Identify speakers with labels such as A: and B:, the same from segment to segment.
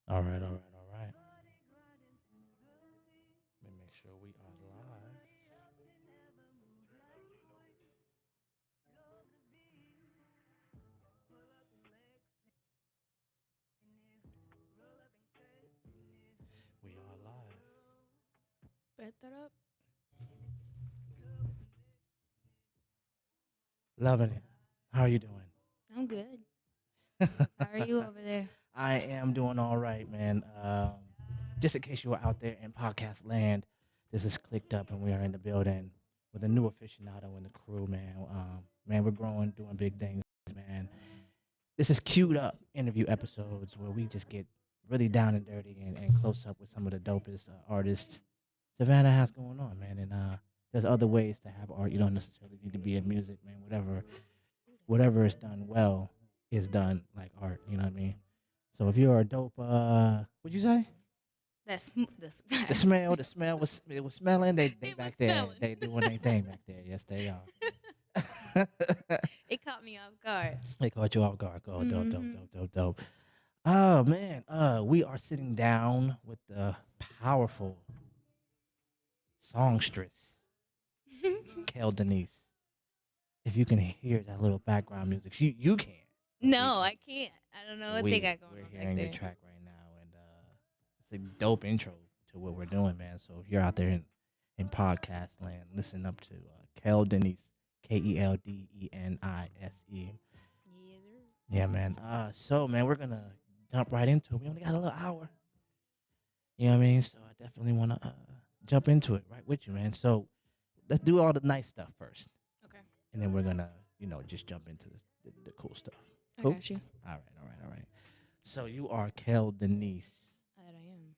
A: All right, all right, all right. Let me make sure we are live. We are live.
B: Bet that up.
A: Loving it. How are you doing?
B: I'm good. How are you over there?
A: I am doing all right, man. Just in case you were out there in podcast land, this is Clicked Up, and we are in the building with a new aficionado in the crew, man. Man, we're growing, doing big things, man. This is Queued Up interview episodes where we just get really down and dirty and close up with some of the dopest artists Savannah has going on, man. And there's other ways to have art. You don't necessarily need to be in music, man. Whatever is done well is done like art. You know what I mean? So if you're a dope, what'd you say?
B: This.
A: The smell was it was smelling. They
B: It was
A: back there.
B: smelling.
A: They doing their thing back there. Yes, they are.
B: It caught me off guard.
A: They caught you off guard. Go dope, dope,
B: Mhm.
A: dope, dope, dope. Oh man, we are sitting down with the powerful songstress KelDenise. If you can hear that little background music, you can. But
B: No, I can't. I don't know what they got going
A: we're
B: on back
A: hearing your
B: there.
A: track right now, and it's a dope intro to what we're doing, man. So if you're out there in podcast land, listen up to KelDenise, KelDenise.
B: Yes, sir.
A: Yeah, man. So man, we're gonna jump right into it. We only got a little hour. You know what I mean? So I definitely want to jump into it right with you, man. So let's do all the nice stuff first,
B: Okay,
A: and then we're gonna, just jump into the cool stuff.
B: I
A: Cool.
B: got you.
A: All right, all right, all right. So you are KelDenise.
B: That I am.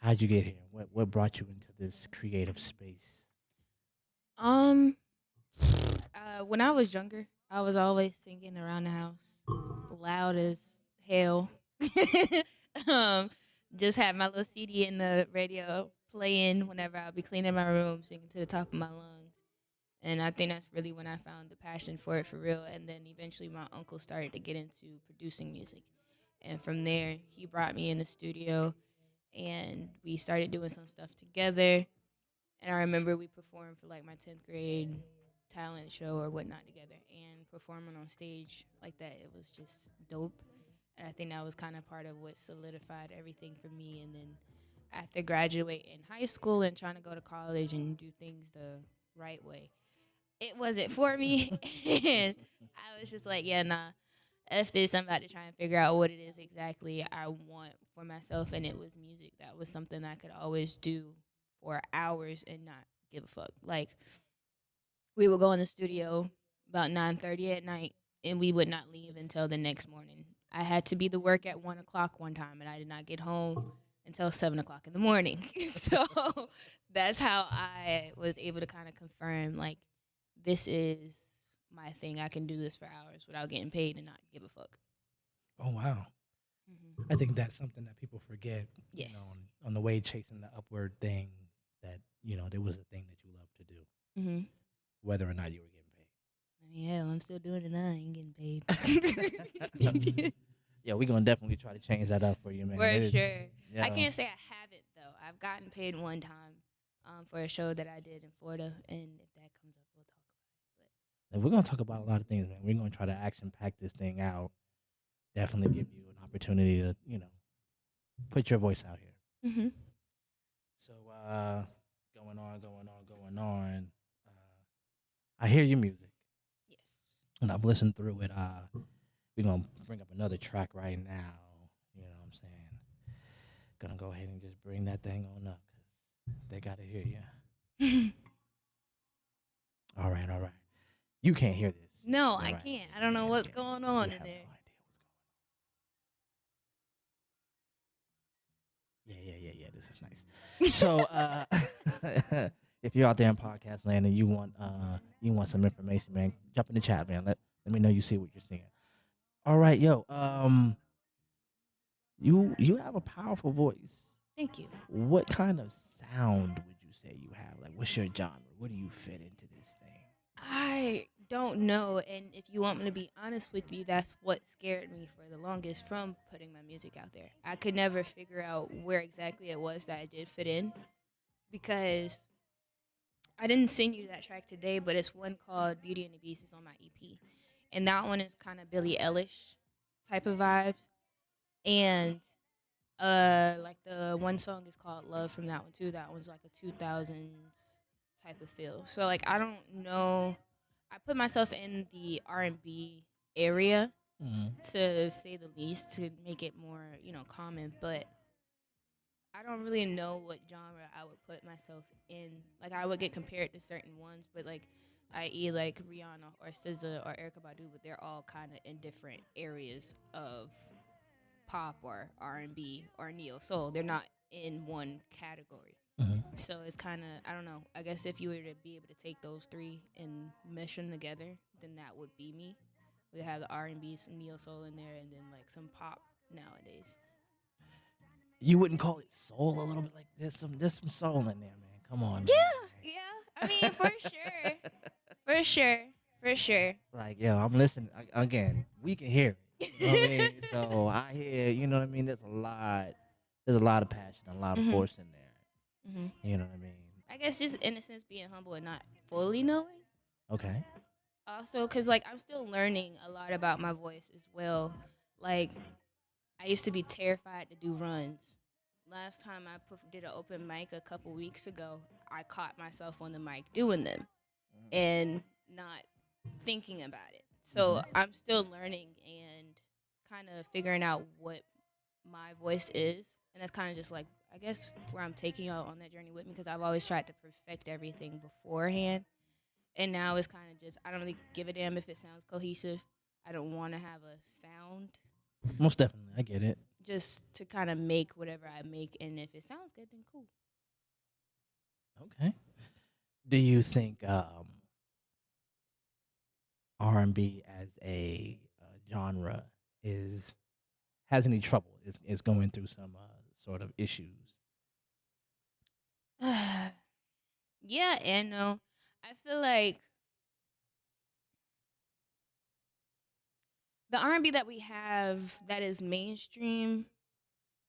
A: How'd you get here? What brought you into this creative space?
B: Um, when I was younger, I was always singing around the house, loud as hell. um, just had my little CD in the radio playing whenever I'd be cleaning my room, singing to the top of my lungs. And I think that's really when I found the passion for it for real. And then eventually my uncle started to get into producing music. And from there, he brought me in the studio and we started doing some stuff together. And I remember we performed for like my 10th grade talent show or whatnot together. And performing on stage like that, it was just dope. And I think that was kind of part of what solidified everything for me. And then after graduating in high school and trying to go to college and do things the right way, it wasn't for me. And I was just like, yeah, nah. F this, I'm about to try and figure out what it is exactly I want for myself. And it was music. That was something I could always do for hours and not give a fuck. Like, we would go in the studio about 9:30 at night and we would not leave until the next morning. I had to be to work at 1 o'clock one time and I did not get home until 7 o'clock in the morning. So that's how I was able to kind of confirm like this is my thing. I can do this for hours without getting paid and not give a fuck.
A: Oh wow, I
B: Hmm.
A: think that's something that people forget.
B: Yes.
A: On the way chasing the upward thing, that there was a thing that you love to do,
B: Hmm.
A: whether or not you were
B: I mean, hell, I'm still doing it now. I ain't getting
A: getting paid.
B: paid.
A: Yeah, we're gonna definitely try to change that up for you, man.
B: For
A: It is,
B: sure. I
A: yeah.
B: can't say I haven't though. I've gotten paid one time for a show that I did in Florida, and if that comes up, we'll talk
A: And we're gonna talk about a lot of things, man. We're gonna try to action pack this thing out. Definitely give you an opportunity to, put your voice out here.
B: about it.
A: So, going on. I hear your music,
B: Yes.
A: and I've listened through it. We're gonna bring up another track right now. You know what I'm saying? Gonna go ahead and just bring that thing on up because they gotta hear you. All right, all right. You can't hear this.
B: No,
A: All
B: I
A: right.
B: can't. I don't know
A: Yeah,
B: what's
A: yeah.
B: going
A: You
B: on
A: have
B: in
A: no
B: there.
A: idea what's going on. Yeah. This is nice. So, if you're out there in podcast land and you want some information, man, jump in the chat, man. Let me know you see what you're seeing. All right, yo. You have a powerful voice.
B: Thank you.
A: What kind of sound would you say you have? Like, what's your genre? Where do you fit into this thing?
B: I don't know, and if you want me to be honest with you, that's what scared me for the longest from putting my music out there. I could never figure out where exactly it was that I did fit in because I didn't send you that track today, but it's one called Beauty and the Beast. It's on my EP. And that one is kind of Billie Eilish type of vibes. And like the one song is called Love from that one too. That one's like a 2000s type of feel. So like I don't know. I put myself in the R&B area
A: Mhm.
B: to say the least to make it more, common, but I don't really know what genre I would put myself in. Like I would get compared to certain ones, but like i.e. like Rihanna or SZA or Erykah Badu, but they're all kind of in different areas of pop or R&B or neo soul. They're not in one category.
A: Mhm.
B: So it's kind of I don't know. I guess if you were to be able to take those three and mesh them together, then that would be me. We have the R&B, some neo soul in there, and then like some pop nowadays.
A: You wouldn't call it soul a little bit like there's some soul in there, man. Come on, man.
B: Yeah. I mean, for sure, for sure, for sure.
A: Like, yo, I'm listening again. We can hear it. You know what I mean? So I hear, you know what I mean. There's a lot of passion, a lot of
B: Mhm.
A: force in there.
B: Mhm.
A: You know what I mean?
B: I guess just innocence, being humble, and not fully knowing.
A: Okay.
B: Also, cause like I'm still learning a lot about my voice as well. Like I used to be terrified to do runs. Last time I did an open mic a couple weeks ago, I caught myself on the mic doing them and not thinking about it. So I'm still learning and kind of figuring out what my voice is. And that's kind of just like, I guess, where I'm taking y'all on that journey with me because I've always tried to perfect everything beforehand. And now it's kind of just, I don't really give a damn if it sounds cohesive. I don't want to have a sound
A: Most definitely, I get it.
B: just to kind of make whatever I make. And if it sounds good, then cool.
A: Okay. Do you think R&B as a genre is has any trouble? Is going through some sort of issues?
B: Yeah and no. I feel like the R&B that we have that is mainstream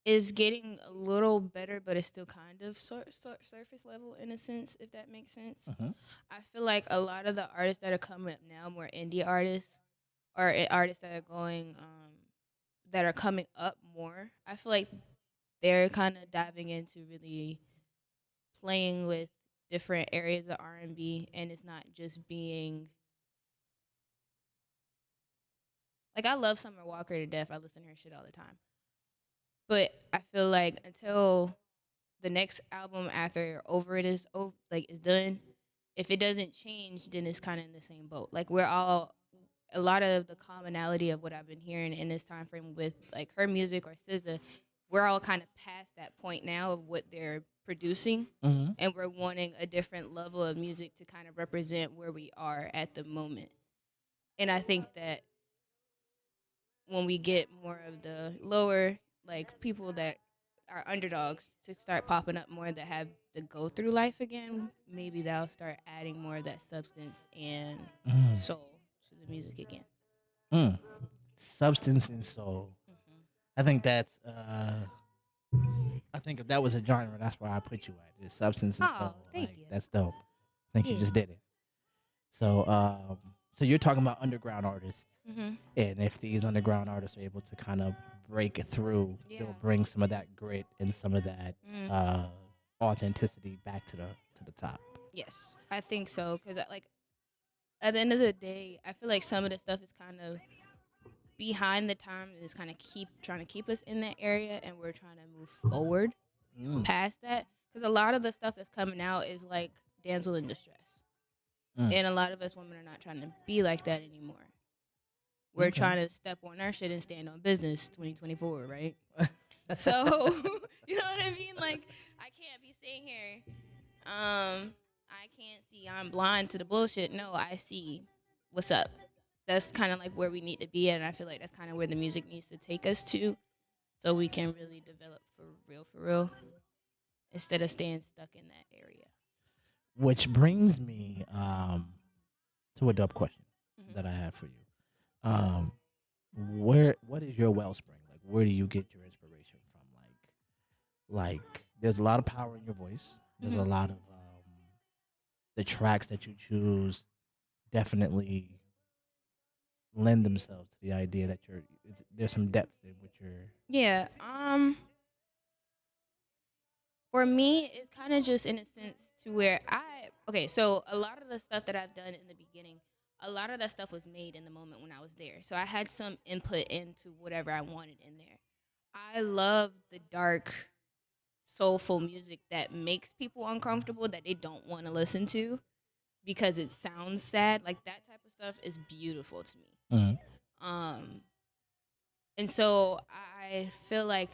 B: is getting a little better, but it's still kind of surface level in a sense, if that makes sense.
A: Mhm.
B: I feel like a lot of the artists that are coming up now, more indie artists, or artists that are that are coming up more. I feel like they're kind of diving into really playing with different areas of R&B, and it's not just being like I love Summer Walker to death. I listen to her shit all the time. But I feel like until the next album after Over It is done, if it doesn't change, then it's kind of in the same boat. Like we're all a lot of the commonality of what I've been hearing in this time frame with like her music or SZA, we're all kind of past that point now of what they're producing,
A: Mhm.
B: and we're wanting a different level of music to kind of represent where we are at the moment. And I think that when we get more of the lower like people that are underdogs to start popping up more that have to go through life again, maybe that'll start adding more of that substance and
A: Mm.
B: soul to the music again.
A: Mm. Substance and soul.
B: Hmm.
A: I think that's. I think if that was a genre, that's where I put you at. Is substance and
B: Oh,
A: soul.
B: thank
A: Like
B: you.
A: that's dope. I think you
B: Yeah.
A: just did it. So, so you're talking about underground artists,
B: Hmm.
A: and if these underground artists are able to kind of break it through,
B: Yeah.
A: they'll bring some of that grit and some of that
B: Mm.
A: uh, authenticity back to the top.
B: Yes, I think so. Cause like at the end of the day, I feel like some of the stuff is kind of behind the times and is kind of keep trying to keep us in that area, and we're trying to move forward
A: Mm.
B: past that. Because a lot of the stuff that's coming out is like damsel in distress,
A: Mm.
B: and a lot of us women are not trying to be like that anymore. We're
A: Okay.
B: trying to step on our shit and stand on business 2024, right? So, you know what I mean? Like, I can't be sitting here. I can't see. I'm blind to the bullshit. No, I see what's up. That's kind of like where we need to be at. And I feel like that's kind of where the music needs to take us to so we can really develop for real, instead of staying stuck in that area.
A: Which brings me to a dope question. that I have for you. Um, what is your wellspring? Like, where do you get your inspiration from? There's a lot of power in your voice. There's a
B: Hmm.
A: lot of the tracks that you choose definitely lend themselves to the idea that there's some depth in which you're.
B: Yeah. For me, it's kind of just in a sense to where okay, so a lot of the stuff that I've done in the beginning, a lot of that stuff was made in the moment when I was there. So I had some input into whatever I wanted in there. I love the dark, soulful music that makes people uncomfortable that they don't want to listen to because it sounds sad. Like that type of stuff is beautiful to me.
A: Mhm.
B: Um, and so I feel like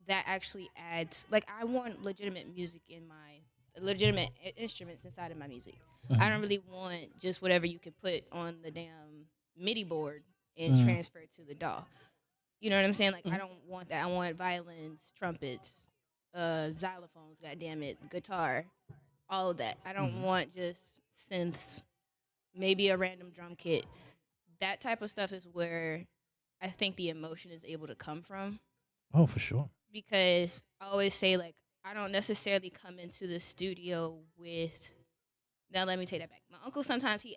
B: that actually adds, like, I want legitimate music in my legitimate instruments inside of my music. I don't
A: Mhm.
B: really want just whatever you can put on the damn MIDI board and
A: Mhm.
B: transfer it to the DAW. You know what I'm saying? Like, I
A: Mhm.
B: don't want that. I want violins, trumpets, xylophones, goddamn it, guitar, all of that. I don't
A: Mhm.
B: want just synths, maybe a random drum kit. That type of stuff is where I think the emotion is able to come from,
A: Oh, for sure.
B: because I always say, like, I don't necessarily come into the studio with. Now let me take that back. My uncle sometimes he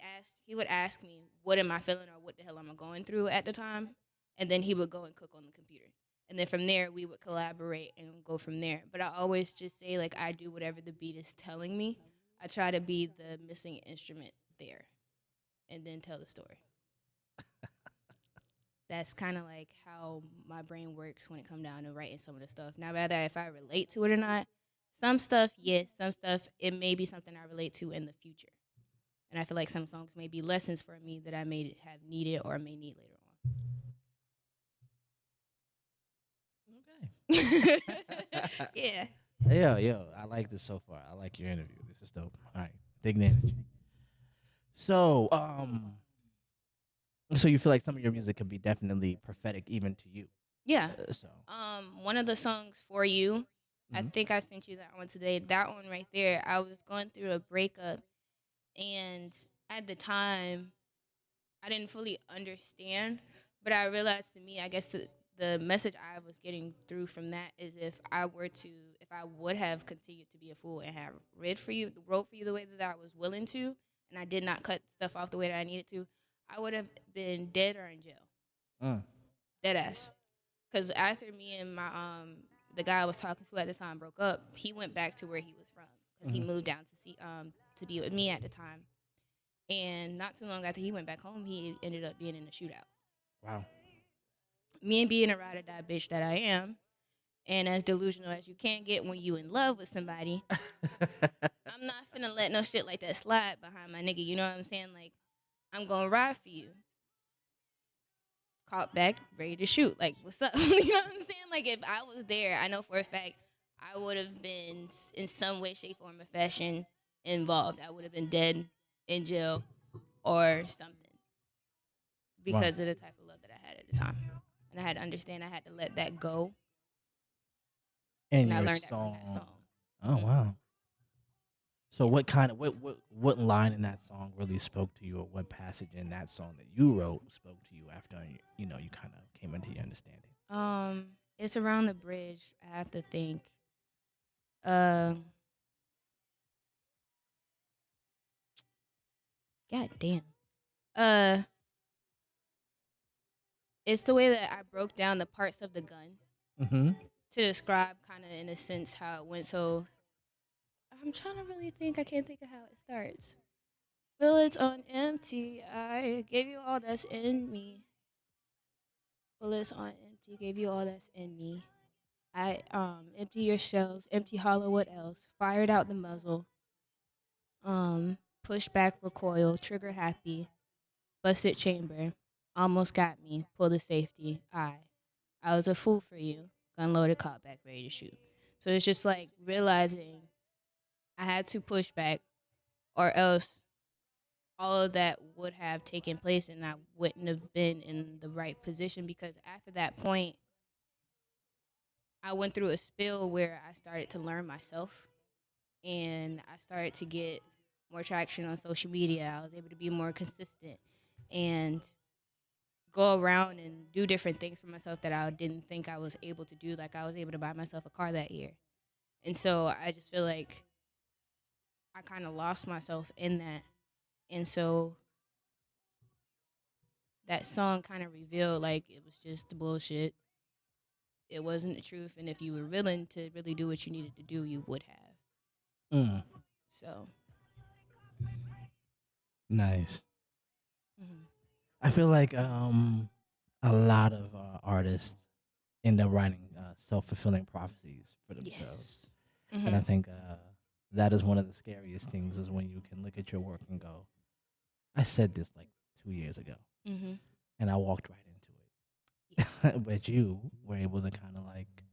B: would ask me what am I feeling or what the hell am I going through at the time, and then he would go and cook on the computer, and then from there we would collaborate and go from there. But I always just say, like, I do whatever the beat is telling me. I try to be the missing instrument there, and then tell the story. That's kind of like how my brain works when it comes down to writing some of the stuff. Now, whether if I relate to it or not, some stuff, yes, some stuff, it may be something I relate to in the future. And I feel like some songs may be lessons for me that I may have needed or may need later on.
A: Okay.
B: Yeah.
A: Yo, I like this so far. I like your interview. This is dope. All right, digging energy. So, so you feel like some of your music can be definitely prophetic even to you.
B: Yeah.
A: So,
B: One of the songs for you, I
A: mhm.
B: think I sent you that one today. That one right there, I was going through a breakup, and at the time, I didn't fully understand, but I realized, to me, I guess the message I was getting through from that is, if I would have continued to be a fool and have wrote for you the way that I was willing to, and I did not cut stuff off the way that I needed to, I would have been dead or in jail,
A: Mm.
B: dead ass. Because after me and the guy I was talking to at the time broke up, he went back to where he was from because he
A: Mhm.
B: moved down to be with me at the time. And not too long after he went back home, he ended up being in a shootout.
A: Wow.
B: Me, and being a ride or die bitch that I am, and as delusional as you can get when you in love with somebody, I'm not finna let no shit like that slide behind my nigga. You know what I'm saying? Like, I'm gonna ride for you. Caught back, ready to shoot. Like, what's up? You know what I'm saying? Like, if I was there, I know for a fact I would have been in some way, shape, form, or fashion involved. I would have been dead, in jail, or something,
A: Wow.
B: because of the type of love that I had at the time. And I had to understand I had to let that go.
A: And
B: And I
A: your
B: learned that from that
A: song.
B: song.
A: Oh
B: Hmm.
A: wow. So
B: Yeah.
A: what kind of what line in that song really spoke to you, or what passage in that song that you wrote spoke to you after you kind of came into your understanding?
B: It's around the bridge. I have to think. Um, God damn. Uh, it's the way that I broke down the parts of the gun
A: Mm-hmm.
B: to describe, kind of in a sense, how it went. So I'm trying to really think. I can't think of how it starts. Bullets on empty. I gave you all that's in me. Bullets on empty. Gave you all that's in me. I empty your shells. Empty hollow. What else? Fired out the muzzle. Push back, recoil. Trigger happy. Busted chamber. Almost got me. Pull the safety. I was a fool for you. Gun loaded, caught back, ready to shoot. So it's just like realizing I had to push back, or else all of that would have taken place and I wouldn't have been in the right position, because after that point, I went through a spill where I started to learn myself, and I started to get more traction on social media. I was able to be more consistent. and go around and do different things for myself that I didn't think I was able to do. Like I was able to buy myself a car that year. And so I just feel like I kind of lost myself in that. And so that song kind of revealed like it was just the bullshit. It wasn't the truth. And if you were willing to really do what you needed to do, you would have.
A: Mm,
B: So,
A: nice.
B: mhm.
A: I feel like a lot of artists end up writing self fulfilling prophecies for themselves,
B: Yes.
A: and I
B: Hmm.
A: think that is one of the scariest things is when you can look at your work and go, "I said this like 2 years ago,
B: Hmm.
A: and I walked right
B: Yeah.
A: into it," but you were able to kind of like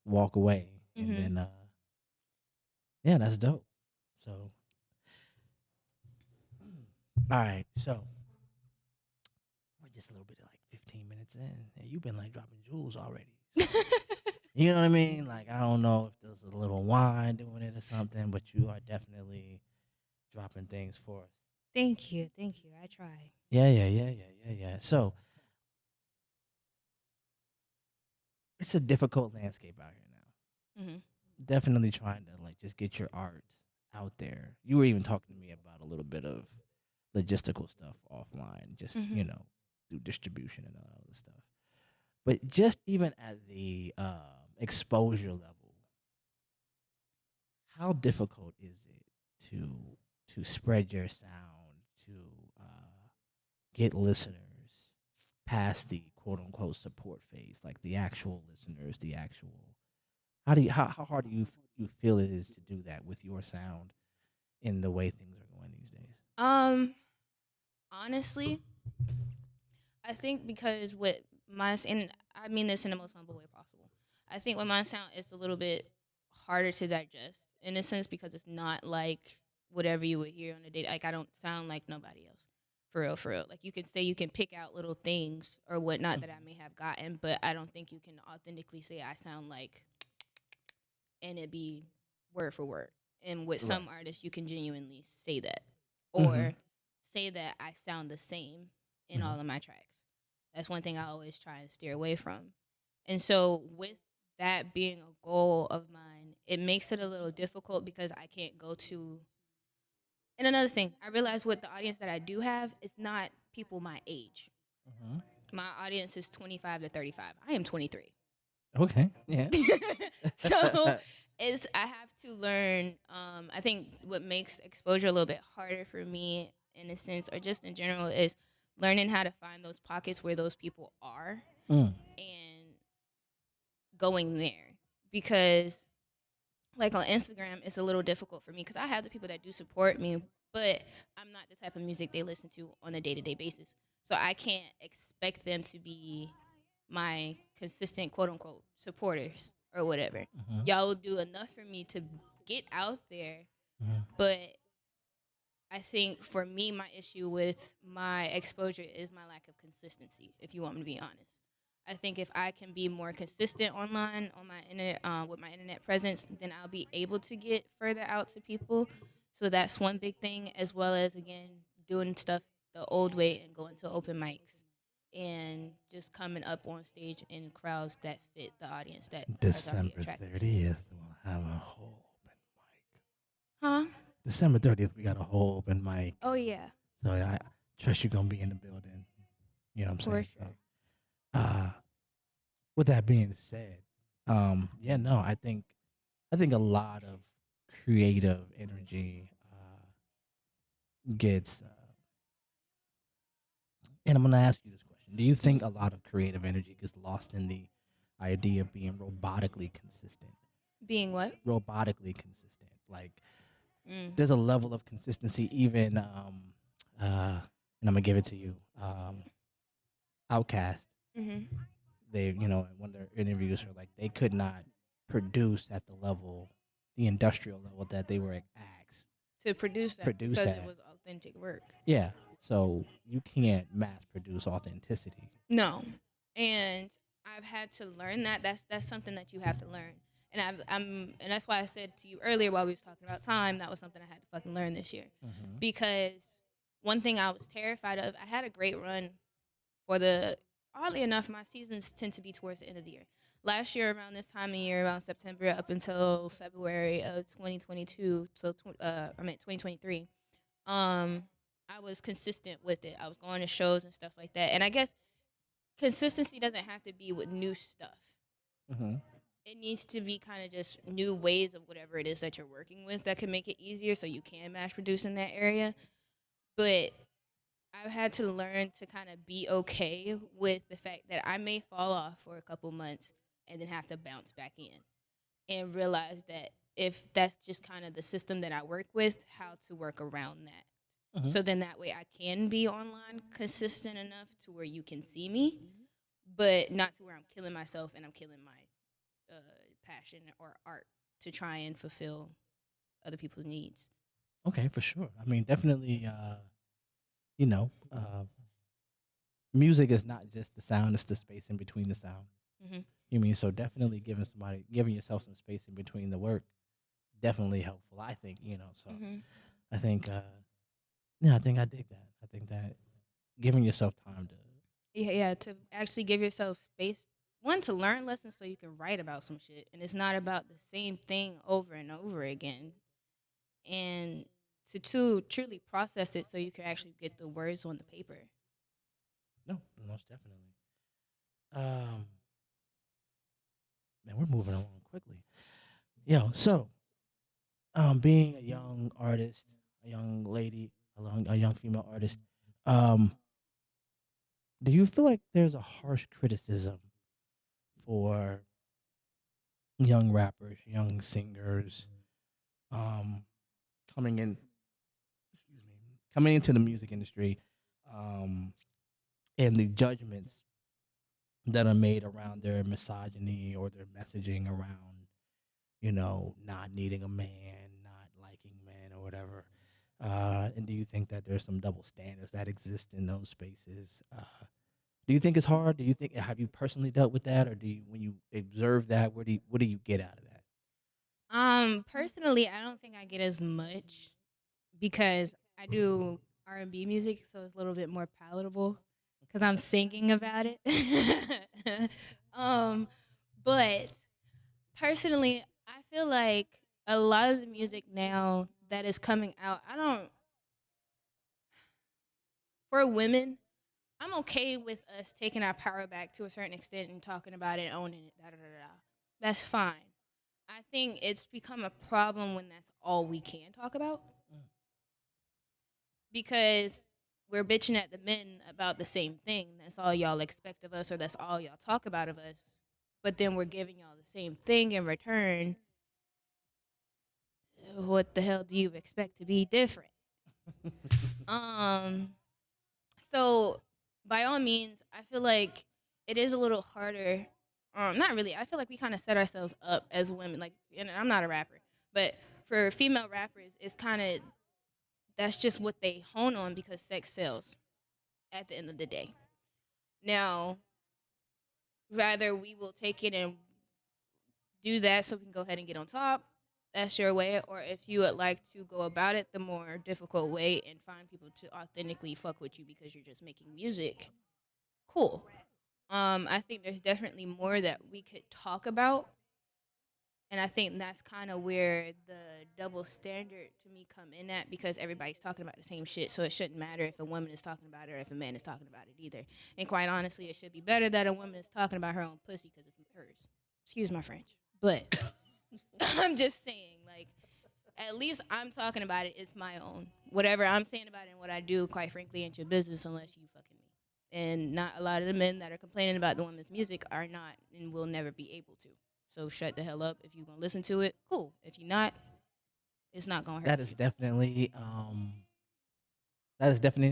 A: walk away, and
B: Hmm.
A: then yeah, that's dope. So, all right, so we're just a little bit like 15 minutes in, and you've been like dropping jewels already. So, you know what I mean? Like, I don't know if there's a little wine doing it or something, but you are definitely dropping things for us.
B: Thank you. Thank you. I try.
A: Yeah, yeah, yeah, yeah, yeah, yeah. So, it's a difficult landscape out here now.
B: Hmm.
A: Definitely trying to like just get your art out there. You were even talking to me about a little bit of logistical stuff offline, just,
B: Hmm.
A: through distribution and all this stuff. But just even at the exposure level, how difficult is it to spread your sound, to get listeners past the quote unquote support phase, like the actual listeners, the actual how hard do you feel it is to do that with your sound in the way things are going these days?
B: Um, honestly, I think because with and I mean this in the most humble way possible. I think with my sound, it's a little bit harder to digest in a sense because it's not like whatever you would hear on a day. Like I don't sound like nobody else, for real, for real. Like you can say you can pick out little things or whatnot that I may have gotten, but I don't think you can authentically say I sound like and it be word for word. And with
A: Right.
B: some artists, you can genuinely say that
A: Mm-hmm.
B: or say that I sound the same in
A: Mm-hmm.
B: all of my tracks. That's one thing I always try and steer away from. And so, with that being a goal of mine, it makes it a little difficult because I can't go to. And another thing, I realize with the audience that I do have, it's not people my age.
A: Mm-hmm.
B: My audience is 25 to 35. I am 23.
A: Okay. Yeah.
B: So it's I have to learn. I think what makes exposure a little bit harder for me, in a sense, or just in general, is learning how to find those pockets where those people are
A: Mm.
B: and going there. Because, like on Instagram, it's a little difficult for me because I have the people that do support me, but I'm not the type of music they listen to on a day to day basis. So I can't expect them to be my consistent quote unquote supporters or whatever.
A: Mm-hmm.
B: Y'all will do enough for me to get out there,
A: Mm-hmm.
B: but I think for me, my issue with my exposure is my lack of consistency. If you want me to be honest, I think if I can be more consistent online on my internet with my internet presence, then I'll be able to get further out to people. So that's one big thing, as well as again doing stuff the old way and going to open mics and just coming up on stage in crowds that fit the audience that is already
A: December
B: attracted to me.
A: 30th, we'll have a whole open mic.
B: Huh?
A: December 30th, we got a whole open mic.
B: Oh yeah,
A: So I trust you're gonna be in the building. You know what I'm
B: for
A: saying? So
B: sure.
A: uh with that being said, yeah, no, I think a lot of creative energy gets and I'm gonna ask you this question. Do you think
B: Mhm.
A: a lot of creative energy gets lost in the idea of being robotically consistent?
B: Being what?
A: Robotically consistent. Like
B: Mm.
A: there's a level of consistency even and I'm gonna give it to you. Outcast,
B: Mhm.
A: they in one of their interviews are like they could not produce at the level, the industrial level that they were asked
B: To produce that
A: produce
B: because it
A: at.
B: was authentic work.
A: Yeah. So you can't mass produce authenticity.
B: No, and I've had to learn that. That's something that you have to learn. And and that's why I said to you earlier while we was talking about time, that was something I had to fucking learn this year,
A: Mm-hmm.
B: because one thing I was terrified of, I had a great run for the, oddly enough, my seasons tend to be towards the end of the year. Last year, around this time of year, around September up until February of 2022, so 2023, I was consistent with it. I was going to shows and stuff like that. And I guess consistency doesn't have to be with new stuff.
A: Mm-hmm.
B: It needs to be kind of just new ways of whatever it is that you're working with that can make it easier so you can mass produce in that area. But I've had to learn to kind of be okay with the fact that I may fall off for a couple months and then have to bounce back in and realize that if that's just kind of the system that I work with, how to work around that.
A: Mm-hmm.
B: So then that way I can be online consistent enough to where you can see me, but not to where I'm killing myself and I'm killing my passion or art to try and fulfill other people's needs.
A: Okay, for sure. I mean, definitely. You know, music is not just the sound; it's the space in between the sound.
B: Mm-hmm.
A: You mean so? Definitely giving yourself some space in between the work, definitely helpful. I think So
B: Mm-hmm.
A: I think, yeah, I think I dig that. I think that giving yourself time to.
B: Yeah, to actually give yourself space, one, to learn lessons so you can write about some shit and it's not about the same thing over and over again, and to two, truly process it so you can actually get the words on the paper.
A: No, most definitely. Um, Man, we're moving along quickly. So being a young artist, a young lady, a young female artist, um, do you feel like there's a harsh criticism for young rappers, young singers, um, coming in, excuse me, coming into the music industry, um, and the judgments that are made around their misogyny or their messaging around, not needing a man, not liking men or whatever? And do you think that there's some double standards that exist in those spaces? Do you think it's hard? Do you think have you personally dealt with that, or do you when you observe that, what do you get out of that?
B: Personally, I don't think I get as much because I do R&B music, so it's a little bit more palatable because I'm singing about it. um, but personally, I feel like a lot of the music now that is coming out, I don't, for women, I'm okay with us taking our power back to a certain extent and talking about it, owning it, da da da da. That's fine. I think it's become a problem when that's all we can talk about because we're bitching at the men about the same thing. That's all y'all expect of us, or that's all y'all talk about of us. But then we're giving y'all the same thing in return. What the hell do you expect to be different? Um, so by all means, I feel like it is a little harder. Not really. I feel like we kind of set ourselves up as women. Like, and I'm not a rapper, but for female rappers, it's kind of that's just what they hone on because sex sells. At the end of the day, now rather we will take it and do that so we can go ahead and get on top. That's your way, or if you would like to go about it the more difficult way and find people to authentically fuck with you because you're just making music. Cool. I think there's definitely more that we could talk about, and I think that's kind of where the double standard to me come in at because everybody's talking about the same shit, so it shouldn't matter if a woman is talking about it or if a man is talking about it either. And quite honestly, it should be better that a woman is talking about her own pussy because it's hers. Excuse my French, but I'm just saying, like, at least I'm talking about it. It's my own. Whatever I'm saying about it and what I do, quite frankly, ain't your business unless you fucking me. And not a lot of the men that are complaining about the women's music are not and will never be able to. So shut the hell up. If you're gonna listen to it, cool. If you're not, it's not gonna hurt
A: That is definitely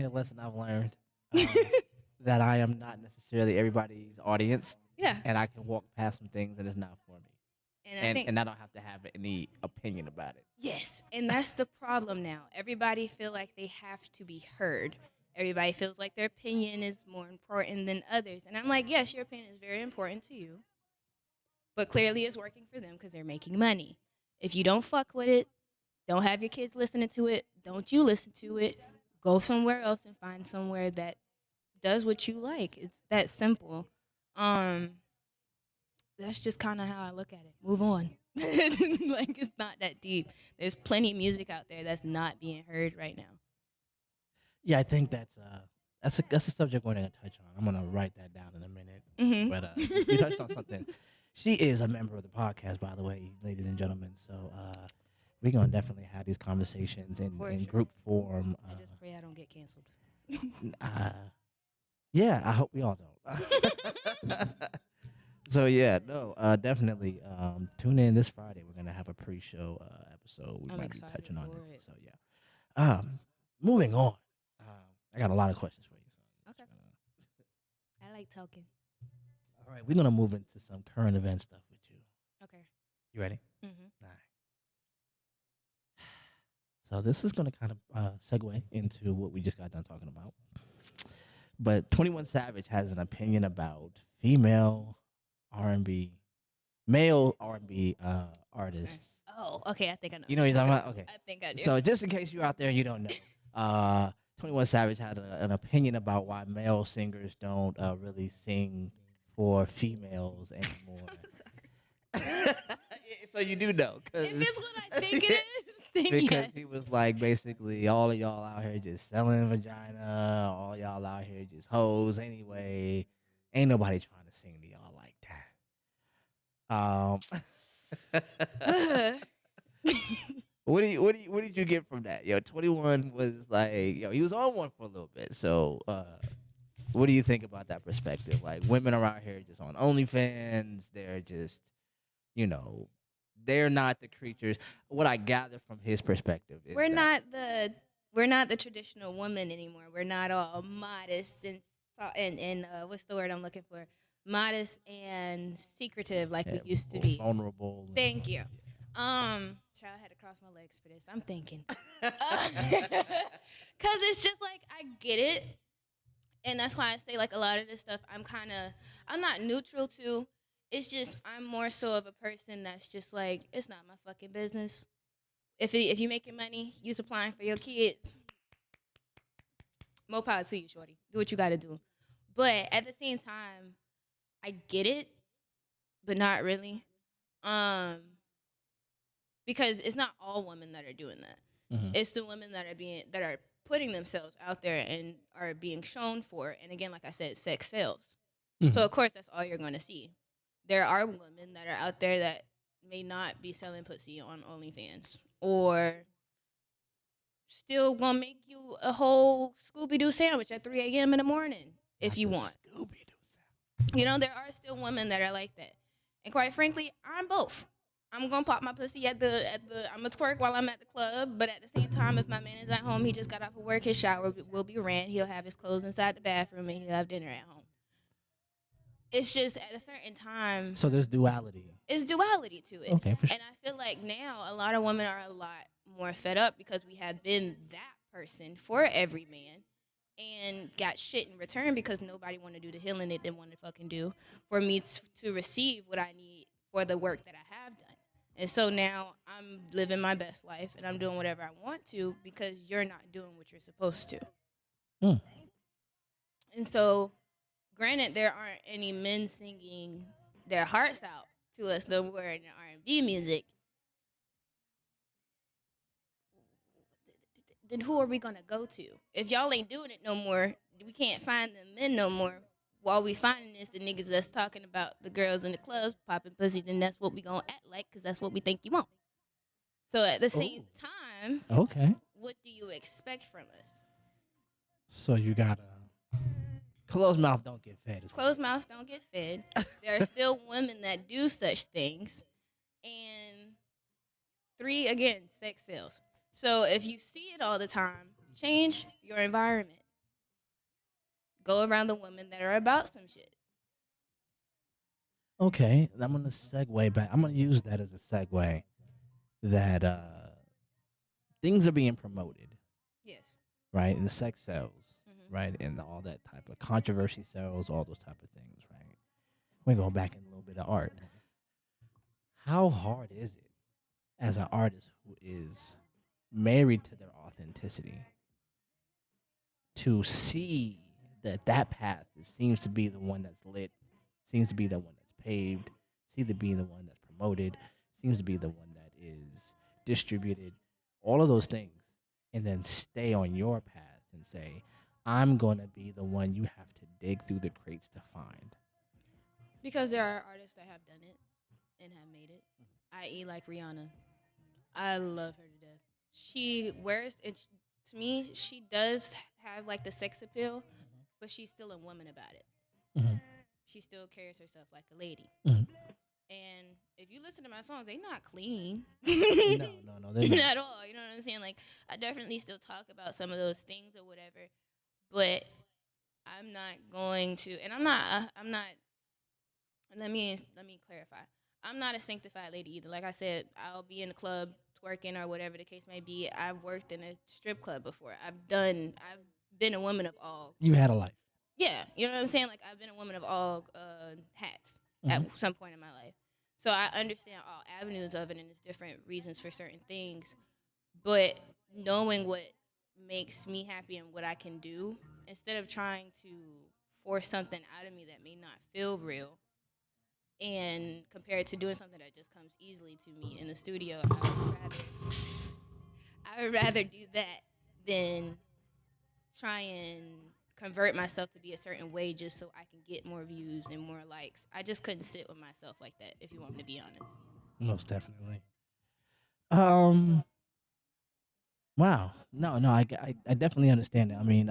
A: a lesson I've learned.
B: you.
A: That I am not necessarily everybody's audience,
B: Yeah.
A: and I can walk past some things and it's not for me,
B: And I think
A: and I don't have to have any opinion about it.
B: yes, and that's the problem now. Everybody feel like they have to be heard. Everybody feels like their opinion is more important than others. And I'm like, yes, your opinion is very important to you, but clearly it's working for them because they're making money. If you don't fuck with it, don't have your kids listening to it, don't you listen to it, go somewhere else and find somewhere that does what you like. It's that simple. Um, that's just kind of how I look at it. Move on. Like it's not that deep. There's plenty of music out there that's not being heard right now.
A: Yeah, I think that's a subject we're gonna touch on. I'm gonna write that down in a minute.
B: Mhm.
A: But you touched on something. She is a member of the podcast, by the way, ladies and gentlemen. So we're gonna definitely have these conversations
B: For
A: in
B: sure.
A: group form.
B: I just pray I don't get canceled.
A: Yeah, I hope we all don't. So yeah, no, definitely. Tune in this Friday. We're gonna have a pre-show episode. We
B: I'm
A: might be
B: excited
A: touching on
B: for
A: this.
B: it.
A: So yeah. Moving on. I got a lot of questions for you. So
B: Okay. I like talking.
A: all right, we're gonna move into some current event stuff with you.
B: Okay.
A: You ready?
B: Mhm.
A: All right. So this is gonna kind of segue into what we just got done talking about. But 21 Savage has an opinion about female R&B, male R&B artists.
B: Oh, okay. I think I know.
A: You know what you're talking about? Okay.
B: I think I do.
A: So just in case you're out there and you don't know, 21 Savage had an opinion about why male singers don't really sing for females anymore. So you do know.
B: If it's what I think it is, then
A: Because
B: yes.
A: he was like, basically, all of y'all out here just selling vagina, all y'all out here just hoes anyway. Ain't nobody trying to sing to y'all like that. What did you get from that? Yo, 21 was like, yo, he was on one for a little bit. So, what do you think about that perspective? Like, women are out here just on OnlyFans. They're just, you know, they're not the creatures. What I gather from his perspective is
B: we're
A: that
B: not the traditional woman anymore. We're not all modest and what's the word I'm looking for? Modest and secretive like we used to be.
A: vulnerable.
B: Thank you. Child, I had to cross my legs for this. I'm thinking. Cause it's just like I get it. And that's why I say like a lot of this stuff I'm not neutral to. It's just I'm more so of a person that's just like it's not my fucking business. If you making money, you supplying for your kids. More power to you, shorty. Do what you got to do. But at the same time, I get it, but not really. Because it's not all women that are doing that.
A: Mhm.
B: It's the women that are putting themselves out there and are being shown for. And again, like I said, sex sells.
A: Mhm.
B: So of course, that's all you're going to see. There are women that are out there that may not be selling pussy on OnlyFans or still gonna make you a whole Scooby-Doo sandwich at 3 a.m. in the morning if you want.
A: Scooby-Doo.
B: You know, there are still women that are like that. And quite frankly, I'm both. I'm gonna pop my pussy I'm gonna twerk while I'm at the club, but at the same time, if my man is at home, he just got off of work, his shower will be ran, he'll have his clothes inside the bathroom, and he'll have dinner at home. It's just at a certain time.
A: So there's duality.
B: It's duality to it.
A: Okay, for sure.
B: And I feel like now a lot of women are a lot more fed up because we have been that person for every man and got shit in return because nobody want to do the healing they didn't want to fucking do for me to receive what I need for the work that I have done. And so now I'm living my best life and I'm doing whatever I want to because you're not doing what you're supposed to.
A: Mm.
B: And so, granted, there aren't any men singing their hearts out to us no more in the R&B music. Then who are we gonna go to? If y'all ain't doing it no more, we can't find the men no more. While we finding this, the niggas that's talking about the girls in the clubs popping pussy, then that's what we gonna act like because that's what we think you want. So at the same time,
A: Okay.
B: what do you expect from us?
A: So you got closed mouth don't get fed.
B: Closed mouths don't get fed. There are still women that do such things. And 3, again, sex sells. So if you see it all the time, change your environment. Go around the women that are about some shit.
A: Okay, I'm gonna segue back. I'm gonna use that as a segue. That things are being promoted,
B: Yes.
A: right? And the sex sells,
B: Mhm.
A: right? And all that type of controversy sells, all those type of things, right? We're going back in a little bit of art. How hard is it as an artist who is married to their authenticity to see that that path seems to be the one that's lit, seems to be the one that's paved, seems to be the one that's promoted, seems to be the one that is distributed, all of those things, and then stay on your path and say, I'm going to be the one you have to dig through the crates to find.
B: Because there are artists that have done it and have made it, i.e., like Rihanna. I love her to death. She wears it. To me, she does have like the sex appeal, but she's still a woman about it.
A: Mm-hmm.
B: She still carries herself like a lady.
A: Mm-hmm.
B: And if you listen to my songs, they not clean.
A: No, they're not.
B: At all. You know what I'm saying? Like, I definitely still talk about some of those things or whatever, but I'm not going to, and I'm not. Let me clarify. I'm not a sanctified lady either. Like I said, I'll be in the club twerking or whatever the case may be. I've worked in a strip club before. I've been a woman of all.
A: You had a life.
B: Yeah, you know what I'm saying? Like, I've been a woman of all hats at some point in my life. So I understand all avenues of it, and there's different reasons for certain things. But knowing what makes me happy and what I can do, instead of trying to force something out of me that may not feel real, and compared to doing something that just comes easily to me in the studio, I would rather do that than try and convert myself to be a certain way just so I can get more views and more likes. I just couldn't sit with myself like that, if you want me to be honest.
A: Most definitely. Um. Wow. No. I definitely understand it. I mean,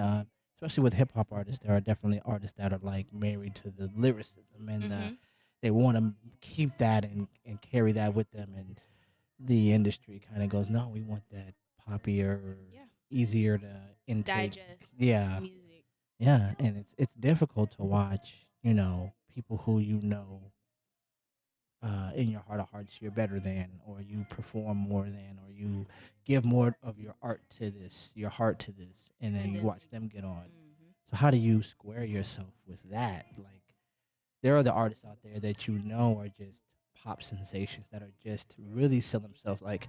A: especially with hip hop artists, there are definitely artists that are like married to the lyricism and
B: Mhm.
A: they want to keep that and carry that with them. And the industry kind of goes, no, we want that poppier,
B: Yeah.
A: easier to intake.
B: Digest
A: Yeah,
B: music.
A: yeah, and it's difficult to watch. People who in your heart of hearts you're better than, or you perform more than, or you give more of your heart to this, and then
B: And
A: you
B: then
A: watch them get on.
B: Mhm.
A: So how do you square yourself with that? Like, there are the artists out there that are just pop sensations that are just really selling themselves. Like,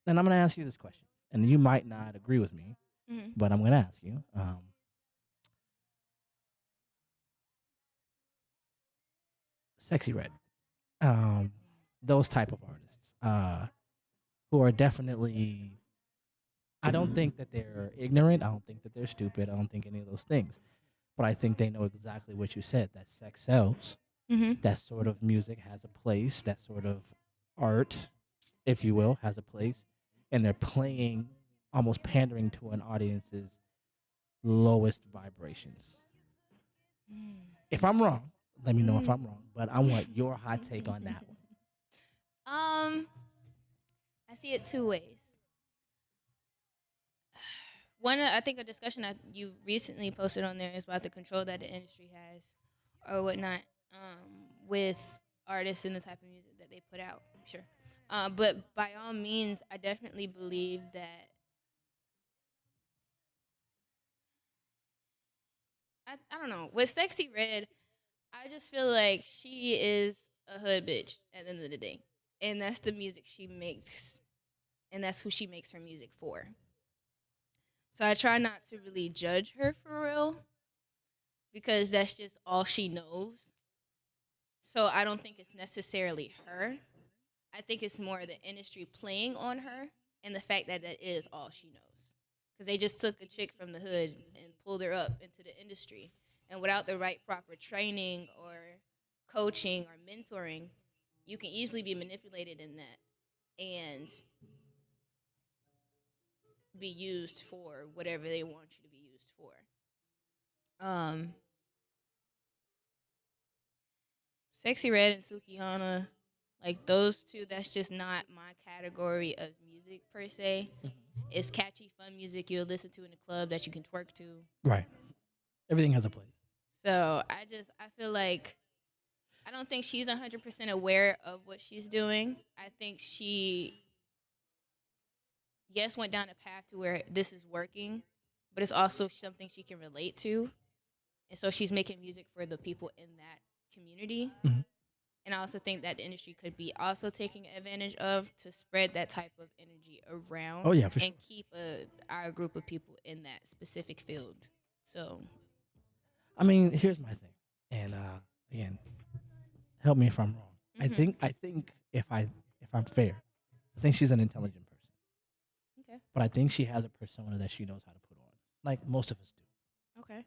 A: and I'm gonna ask you this question, and you might not agree with me,
B: Mhm.
A: but I'm gonna ask you. Sexy Red, um, those type of artists, who are definitely. I don't think that they're ignorant. I don't think that they're stupid. I don't think any of those things. But I think they know exactly what you said. That sex sells.
B: Mhm.
A: That sort of music has a place. That sort of art, if you will, has a place. And they're playing, almost pandering to an audience's lowest vibrations. If I'm wrong, let me know if I'm wrong. But I want your hot take on that one.
B: I see it two ways. One, I think a discussion that you recently posted on there is about the control that the industry has, or whatnot, with artists and the type of music that they put out. Sure, but by all means, I definitely believe that. I don't know with Sexy Red. I just feel like she is a hood bitch at the end of the day, and that's the music she makes, and that's who she makes her music for. So I try not to really judge her for real because that's just all she knows. So I don't think it's necessarily her. I think it's more the industry playing on her and the fact that that is all she knows. Because they just took a chick from the hood and pulled her up into the industry. And without the right proper training or coaching or mentoring, you can easily be manipulated in that and be used for whatever they want you to be used for. Um, Sexy Red and Sukihana, like those two, that's just not my category of music per se. It's catchy, fun music you'll listen to in the club that you can twerk to.
A: Right. Everything has a place.
B: So I feel like I don't think she's 100% aware of what she's doing. I think she, yes, went down a path to where this is working, but it's also something she can relate to. And so she's making music for the people in that community.
A: Mhm.
B: And I also think that the industry could be also taking advantage of to spread that type of energy around.
A: Oh, yeah, for
B: and
A: sure.
B: keep our group of people in that specific field So,
A: I mean, here's my thing, and again, help me if I'm wrong.
B: hmm
A: I think if I'm fair, I think she's an intelligent person,
B: okay,
A: but I think she has a persona that she knows how to put on, like most of us do.
B: okay,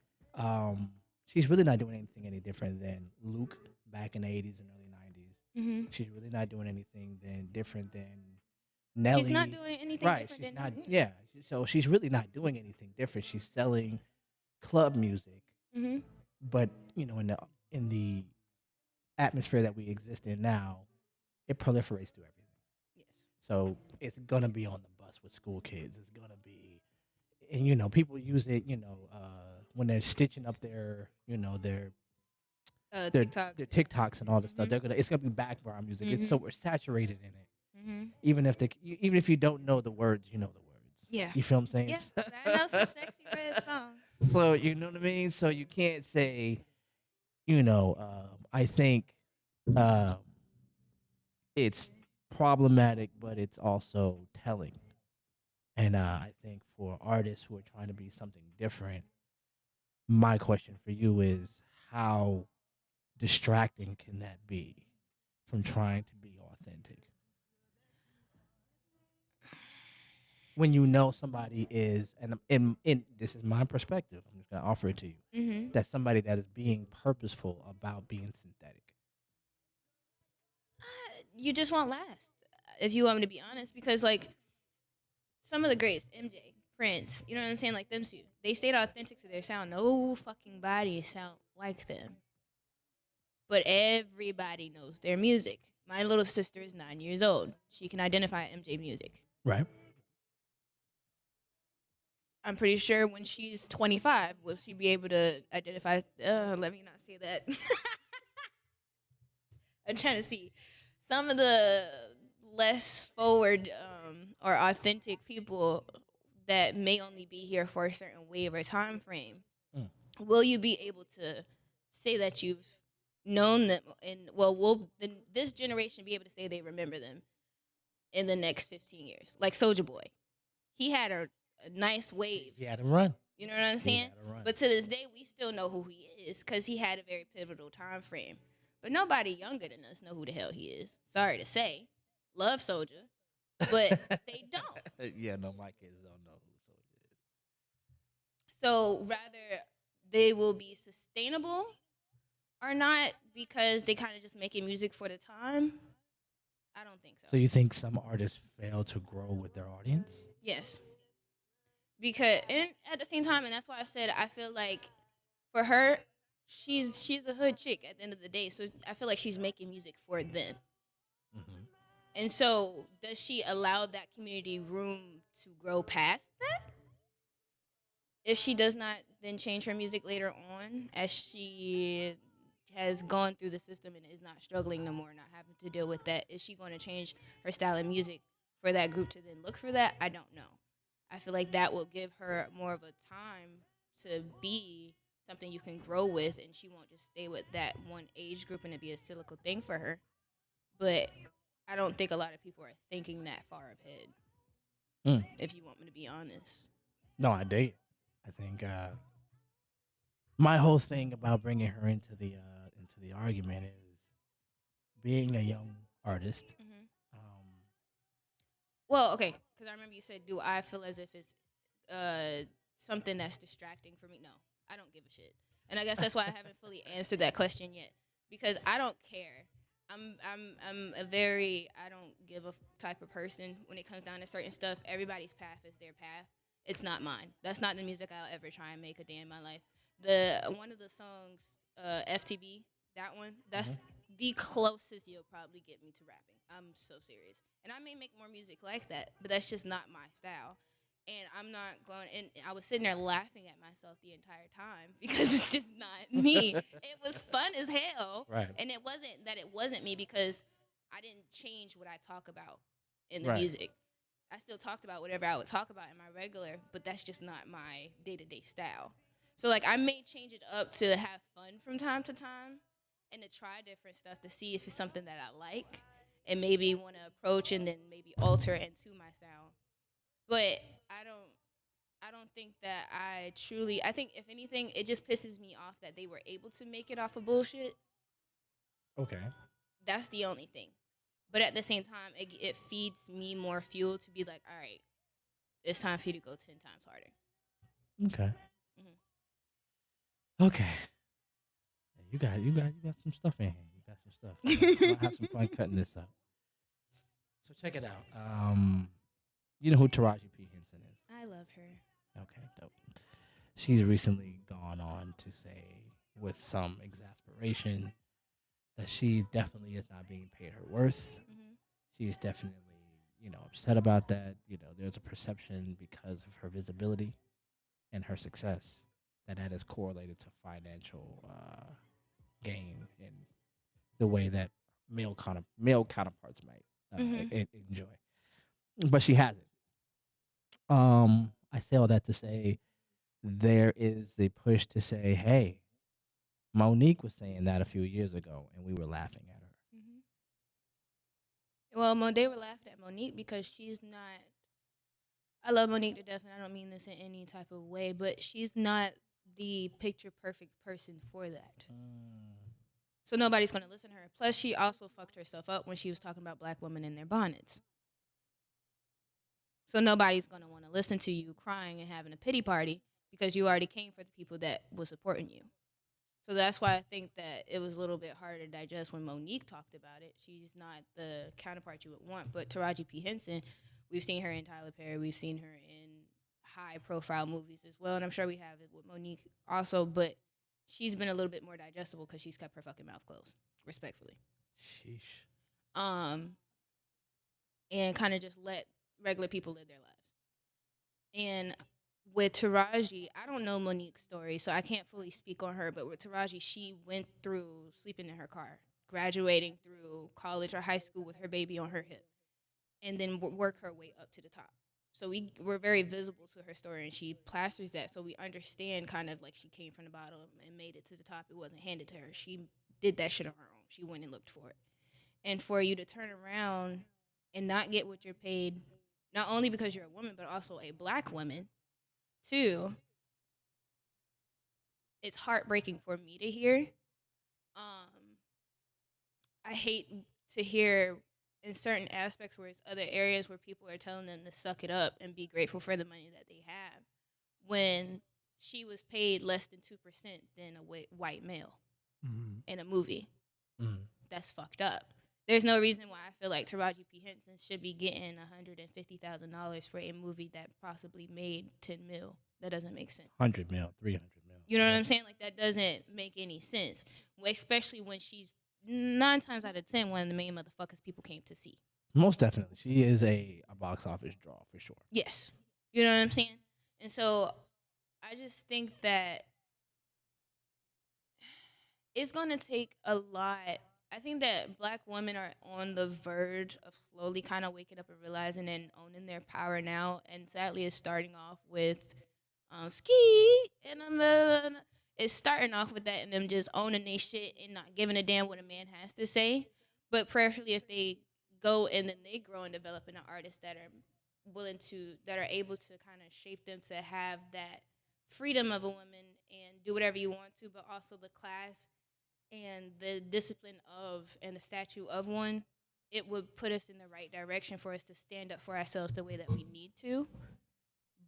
A: She's really not doing anything any different than Luke back in the '80s and early '90s.
B: hmm
A: She's really not doing anything then different than
B: she's not
A: Nelly.
B: doing anything
A: Right.
B: different
A: She's
B: than
A: not. Yeah. So she's really not doing anything different. She's selling club music,
B: hmm
A: but in the atmosphere that we exist in now, it proliferates through everything.
B: Yes.
A: So it's gonna be on the bus with school kids. It's gonna be, and people use it. When they're stitching up their
B: TikTok.
A: their TikToks and all this stuff.
B: hmm
A: It's gonna be background music. It's so
B: hmm
A: we're saturated in it.
B: hmm
A: Even if you don't know the words, you know the words.
B: Yeah.
A: You feel what I'm saying?
B: Yeah. I know some sexy red songs.
A: So you know what I mean. So you can't say, I think um, it's problematic, but it's also telling. And I think for artists who are trying to be something different, my question for you is how distracting can that be from trying to be authentic? When you know somebody is, and in this is my perspective, I'm just gonna offer it to you,
B: hmm
A: that somebody that is being purposeful about being synthetic.
B: You just won't last, if you want me to be honest, because like some of the greats, MJ, Prince, you know what I'm saying, like them two, they stayed authentic to their sound. No fucking body sound like them, but everybody knows their music. My little sister is 9 years old. She can identify MJ music.
A: Right.
B: I'm pretty sure when she's 25, will she be able to identify? Let me not say that. I'm trying to see some of the less forward or authentic people that may only be here for a certain wave or time frame.
A: Mm.
B: Will you be able to say that you've known them? And well, will this generation be able to say they remember them in the next 15 years? Like Soldier Boy, he had a nice wave.
A: He had him run.
B: You know what I'm
A: He
B: saying?
A: had him run.
B: But to this day, we still know who he is because he had a very pivotal time frame. But nobody younger than us know who the hell he is. Sorry to say, love Soldier, but they don't.
A: Yeah, no, my kids don't know who Soldier is.
B: So rather, they will be sustainable or not because they kind of just making music for the time. I don't think so.
A: So you think some artists fail to grow with their audience?
B: Yes, because and at the same time, and that's why I said I feel like for her, she's a hood chick at the end of the day. So I feel like she's making music for them.
A: Mm-hmm.
B: And so does she allow that community room to grow past that? If she does not then change her music later on as she has gone through the system and is not struggling no more, not having to deal with that, is she going to change her style of music for that group to then look for that? I don't know. I feel like that will give her more of a time to be something you can grow with, and she won't just stay with that one age group and it be a cyclical thing for her. But I don't think a lot of people are thinking that far ahead,
A: Mm.
B: if you want me to be honest.
A: No, I dig it. I think my whole thing about bringing her into the argument is being a young artist.
B: Mm-hmm.
A: Um,
B: Well, okay, because I remember you said, "Do I feel as if it's something that's distracting for me?" No, I don't give a shit, and I guess that's why I haven't fully answered that question yet because I don't care. I'm a very I don't give a type of person when it comes down to certain stuff. Everybody's path is their path. It's not mine. That's not the music I'll ever try and make a day in my life. The one of the songs, FTB, that one, that's
A: Mhm.
B: the closest you'll probably get me to rapping. I'm so serious. And I may make more music like that, but that's just not my style. And I'm not going. And I was sitting there laughing at myself the entire time because it's just not me. It was fun as hell,
A: Right.
B: and it wasn't that it wasn't me because I didn't change what I talk about in the
A: Right.
B: music. I still talked about whatever I would talk about in my regular, but that's just not my day-to-day style. So like I may change it up to have fun from time to time and to try different stuff to see if it's something that I like and maybe want to approach and then maybe alter into my sound. But I don't I don't think that I truly. I think if anything, it just pisses me off that they were able to make it off of bullshit.
A: Okay.
B: That's the only thing. But at the same time, it feeds me more fuel to be like, all right, it's time for you to go 10 times harder.
A: Okay.
B: Hmm.
A: Okay. You got some stuff in here. You got some stuff. I'm gonna have some fun cutting this up. So check it out. You know who Taraji P Henson is?
B: I love her.
A: Okay, dope. She's recently gone on to say, with some exasperation, that she definitely is not being paid her worth.
B: Hmm.
A: She's definitely, upset about that. There's a perception because of her visibility and her success that is correlated to financial gain in the way that male counterparts might
B: Hmm.
A: enjoy. But she hasn't. I say all that to say there is a push to say, hey, Monique was saying that a few years ago, and we were laughing at her.
B: Hmm. Well, they were laughing at Monique because she's not. I love Monique to death, and I don't mean this in any type of way, but she's not the picture perfect person for that. So nobody's going to listen to her. Plus, she also fucked herself up when she was talking about black women in their bonnets. So nobody's going to want to listen to you crying and having a pity party because you already came for the people that was supporting you. So that's why I think that it was a little bit harder to digest when Monique talked about it. She's not the counterpart you would want. But Taraji P. Henson, we've seen her in Tyler Perry. We've seen her in high-profile movies as well. And I'm sure we have it with Monique also. But she's been a little bit more digestible because she's kept her fucking mouth closed, respectfully.
A: Sheesh.
B: And kind of just let regular people live their lives. And with Taraji, I don't know Monique's story, so I can't fully speak on her. But with Taraji, she went through sleeping in her car, graduating through college or high school with her baby on her hip, and then work her way up to the top. So we're very visible to her story, and she plasters that, so we understand kind of like she came from the bottom and made it to the top. It wasn't handed to her. She did that shit on her own. She went and looked for it. And for you to turn around and not get what you're paid, not only because you're a woman, but also a black woman, too, it's heartbreaking for me to hear. I hate to hear in certain aspects where it's other areas where people are telling them to suck it up and be grateful for the money that they have when she was paid less than 2% than a white male in a movie. That's fucked up. There's no reason why I feel like Taraji P. Henson should be getting $150,000 for a movie that possibly made 10 mil. That doesn't make sense.
A: 100 mil, 300 mil.
B: You know what I'm saying? Like, that doesn't make any sense, especially when she's 9 times out of 10 one of the main motherfuckers people came to see.
A: Most definitely. She is a box office draw for sure.
B: Yes. You know what I'm saying? And so I just think that it's going to take a lot. I think that black women are on the verge of slowly kind of waking up and realizing and owning their power now. And sadly, it's starting off with ski and it's starting off with that and them just owning their shit and not giving a damn what a man has to say. But prayerfully, if they go and then they grow and develop into artists that are that are able to kind of shape them to have that freedom of a woman and do whatever you want to, but also the class and the discipline of and the statue of one, it would put us in the right direction for us to stand up for ourselves the way that we need to.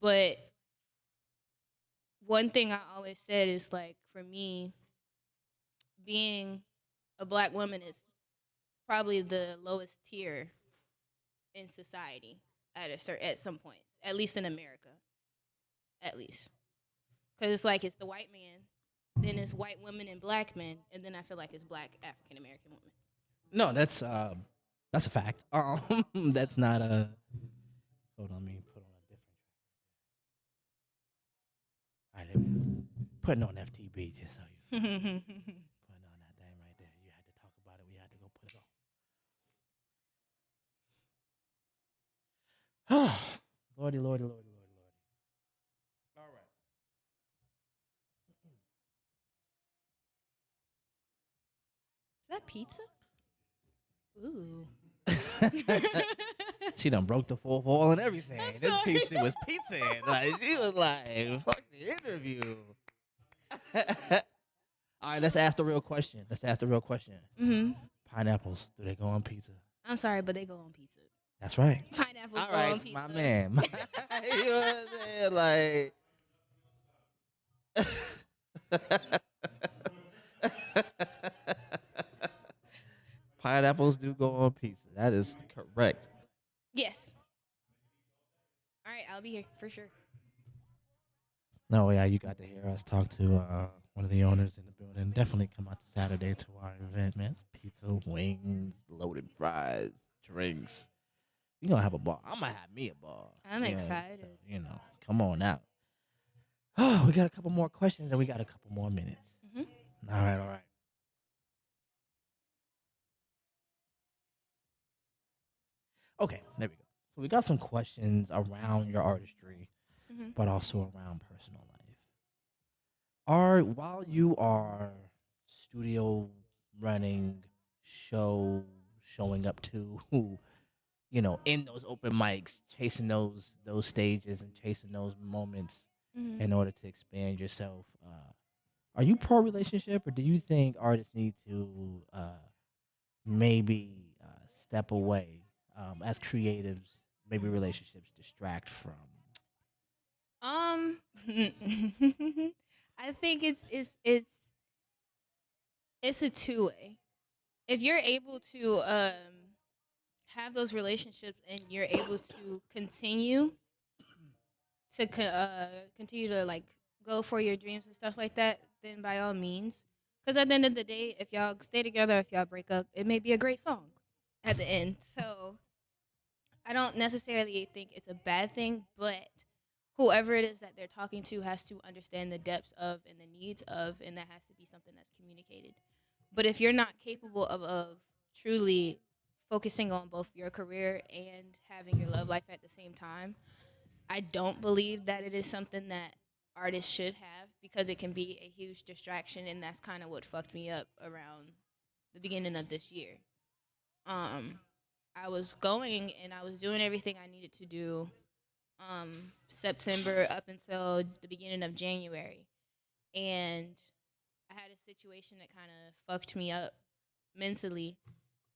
B: But one thing I always said is, like, for me, being a black woman is probably the lowest tier in society at some points, at least in America, at least, because it's like it's the white man, then it's white women and black men, and then I feel like it's black African American women.
A: No, that's a fact. That's not a. Hold on, let me put on a different track. All right, putting on FTB just so you putting on that thing right there. You had to talk about it. We had to go put it on. Lordy, lordy, lordy, lordy, lordy. All right.
B: Is that pizza? Ooh.
A: She done broke the fourth wall and everything.
B: I'm
A: This
B: sorry.
A: pizza was pizza. Like she was like, fuck the interview. All right, let's ask the real question.
B: Mm-hmm.
A: Pineapples, do they go on pizza?
B: I'm sorry, but they go on pizza.
A: That's right.
B: Pineapples
A: All
B: go on
A: right,
B: pizza.
A: my man. You know what I'm saying? Like pineapples do go on pizza. That is correct.
B: Yes. All right, I'll be here for sure.
A: No, yeah, you got to hear us talk to one of the owners in the building. Definitely come out Saturday to our event, man. It's pizza, wings, loaded fries, drinks. You gonna have a ball. I'm gonna have me a ball.
B: I'm
A: Yeah,
B: excited.
A: so, come on out. Oh, we got a couple more questions and we got a couple more minutes.
B: Mm-hmm.
A: All right. Okay, there we go. So we got some questions around your artistry,
B: Mm-hmm.
A: but also around personal life. While you are studio running, showing up to, in those open mics, chasing those stages and chasing those moments
B: Mm-hmm.
A: in order to expand yourself. Are you pro relationship, or do you think artists need to maybe step away as creatives? Maybe relationships distract from.
B: Um, I think it's a two-way. If you're able to have those relationships and you're able to continue to like go for your dreams and stuff like that, then by all means. Because at the end of the day, if y'all stay together, if y'all break up, it may be a great song at the end. So I don't necessarily think it's a bad thing, but whoever it is that they're talking to has to understand the depths of and the needs of, and that has to be something that's communicated. But if you're not capable of truly focusing on both your career and having your love life at the same time, I don't believe that it is something that artists should have because it can be a huge distraction, and that's kind of what fucked me up around the beginning of this year. Um, I was going and I was doing everything I needed to do September up until the beginning of January, and I had a situation that kind of fucked me up mentally,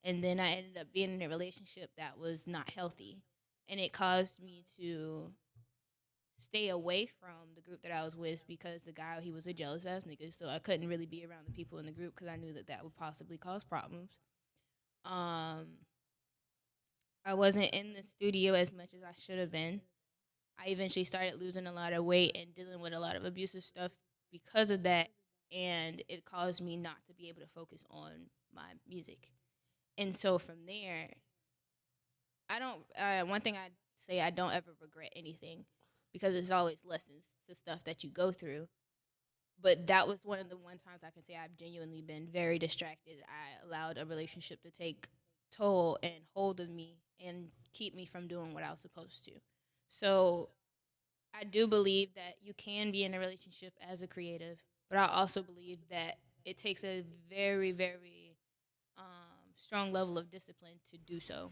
B: and then I ended up being in a relationship that was not healthy, and it caused me to stay away from the group that I was with because the guy, he was a jealous ass nigga, so I couldn't really be around the people in the group because I knew that that would possibly cause problems. Um, I wasn't in the studio as much as I should have been. I eventually started losing a lot of weight and dealing with a lot of abusive stuff because of that, and it caused me not to be able to focus on my music. And so from there, I don't. One thing I say, I don't ever regret anything because it's always lessons to stuff that you go through. But that was one of the one times I can say I've genuinely been very distracted. I allowed a relationship to take toll and hold of me and keep me from doing what I was supposed to. So I do believe that you can be in a relationship as a creative, but I also believe that it takes a very, very strong level of discipline to do so.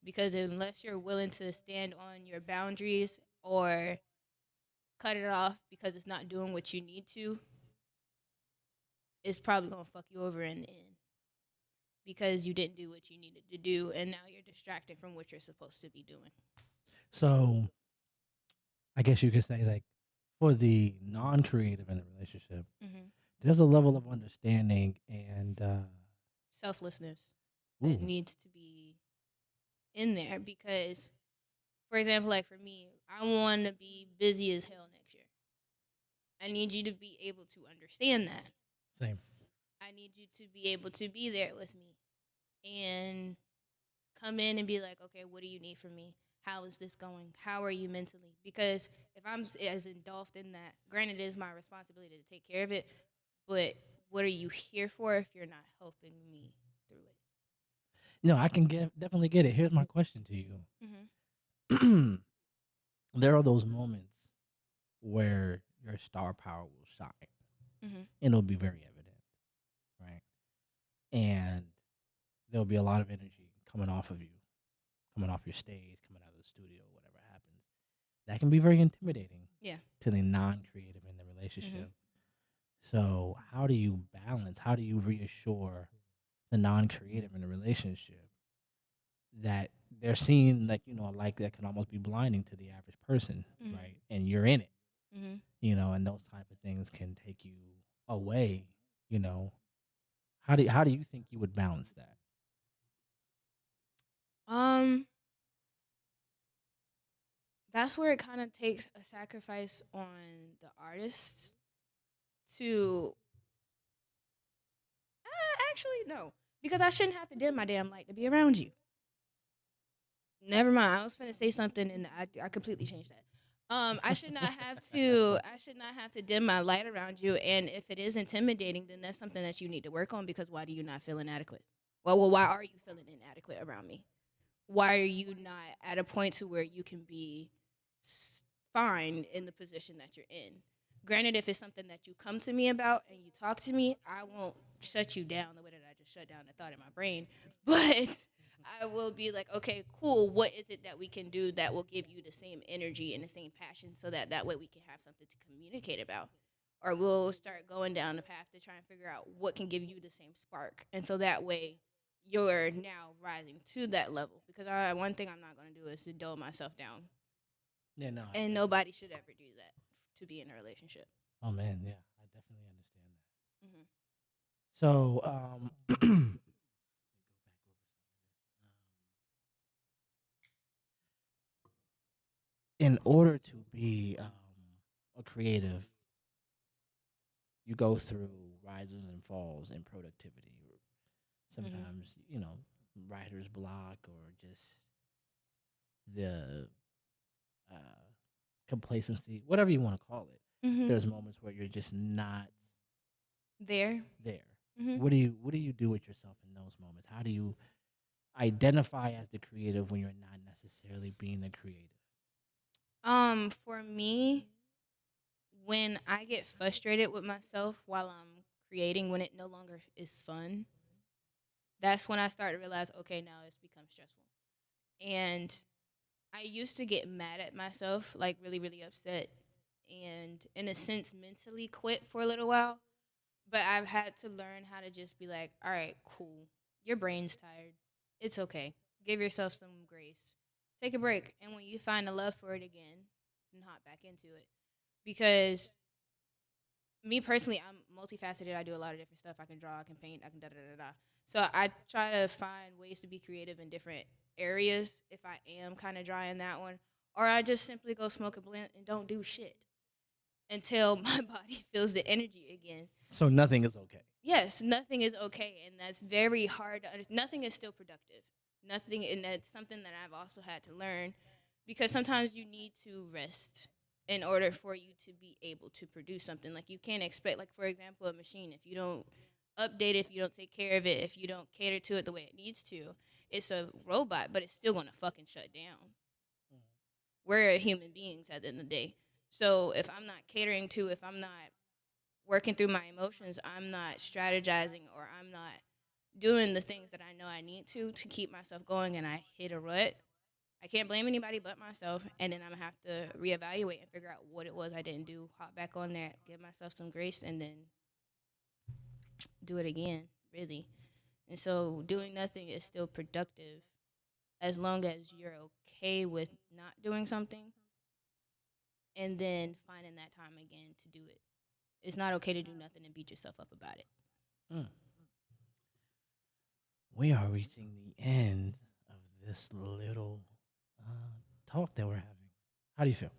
B: Because unless you're willing to stand on your boundaries or cut it off because it's not doing what you need to, it's probably gonna fuck you over in the end because you didn't do what you needed to do, and now you're distracted from what you're supposed to be doing.
A: So I guess you could say, like, for the non-creative in the relationship,
B: Mm-hmm.
A: there's a level of understanding and
B: Selflessness that
A: ooh,
B: needs to be in there because, for example, like for me, I want to be busy as hell next year. I need you to be able to understand that.
A: same.
B: I need you to be able to be there with me and come in and be like, okay, what do you need from me? How is this going? How are you mentally? Because if I'm as engulfed in that, granted, it is my responsibility to take care of it, but what are you here for if you're not helping me through it?
A: No, I can definitely get it. Here's my question to
B: Mm-hmm.
A: you. There are those moments where your star power will shine,
B: Mm-hmm.
A: and it'll be very evident, right? And there'll be a lot of energy coming off of you, coming off your stage, coming out of the studio, whatever happens, that can be very intimidating
B: Yeah.
A: to the non-creative in the relationship. So how do you balance? How do you reassure the non-creative in the relationship that they're seeing, like, a like that can almost be blinding to the average person, right? And you're in it, and those type of things can take you away. You know, how do you think you would balance that?
B: Um, that's where it kind of takes a sacrifice on the artist to. Actually, no, because I shouldn't have to dim my damn light to be around you. Never mind. I was finna say something and I completely changed that. I should not have to. I should not have to dim my light around you. And if it is intimidating, then that's something that you need to work on. Because why do you not feel inadequate? Well, why are you feeling inadequate around me? Why are you not at a point to where you can be fine in the position that you're in? Granted, if it's something that you come to me about and you talk to me, I won't shut you down the way that I just shut down the thought in my brain. But I will be like, okay, cool. What is it that we can do that will give you the same energy and the same passion so that way we can have something to communicate about? Or we'll start going down the path to try and figure out what can give you the same spark. And so that way you're now rising to that level. Because one thing I'm not going to do is to dull myself down.
A: Yeah, no.
B: And nobody should ever do that to be in a relationship.
A: Oh man, yeah, I definitely understand that.
B: Mm-hmm.
A: So, in order to be a creative, you go through rises and falls in productivity. Sometimes, writer's block or just the uh, complacency, whatever you want to call it.
B: Mm-hmm.
A: There's moments where you're just not
B: there. Mm-hmm.
A: What do you do with yourself in those moments? How do you identify as the creative when you're not necessarily being the creative?
B: For me, when I get frustrated with myself while I'm creating, when it no longer is fun, that's when I start to realize, okay, now it's become stressful. And I used to get mad at myself, like really, really upset, and in a sense, mentally quit for a little while. But I've had to learn how to just be like, all right, cool. Your brain's tired. It's okay. Give yourself some grace. Take a break. And when you find a love for it again, then hop back into it. Because me personally, I'm multifaceted. I do a lot of different stuff. I can draw, I can paint, I can da da da da. So I try to find ways to be creative in different areas if I am kind of dry in that one. Or I just simply go smoke a blunt and don't do shit until my body feels the energy again.
A: So nothing is okay.
B: Yes, nothing is okay, and that's very hard to understand. Nothing is still productive. Nothing, and that's something that I've also had to learn, because sometimes you need to rest in order for you to be able to produce something. Like you can't expect, like for example, a machine. If you don't update it, if you don't take care of it, if you don't cater to it the way it needs to, it's a robot, but it's still gonna fucking shut down. We're human beings at the end of the day. So if I'm not catering to, if I'm not working through my emotions, I'm not strategizing, or I'm not doing the things that I know I need to keep myself going, and I hit a rut, I can't blame anybody but myself. And then I'm going to have to reevaluate and figure out what it was I didn't do, hop back on that, give myself some grace, and then do it again, really. And so doing nothing is still productive as long as you're okay with not doing something and then finding that time again to do it. It's not okay to do nothing and beat yourself up about it.
A: Mm. We are reaching the end of this little talk that we're having. How do you feel?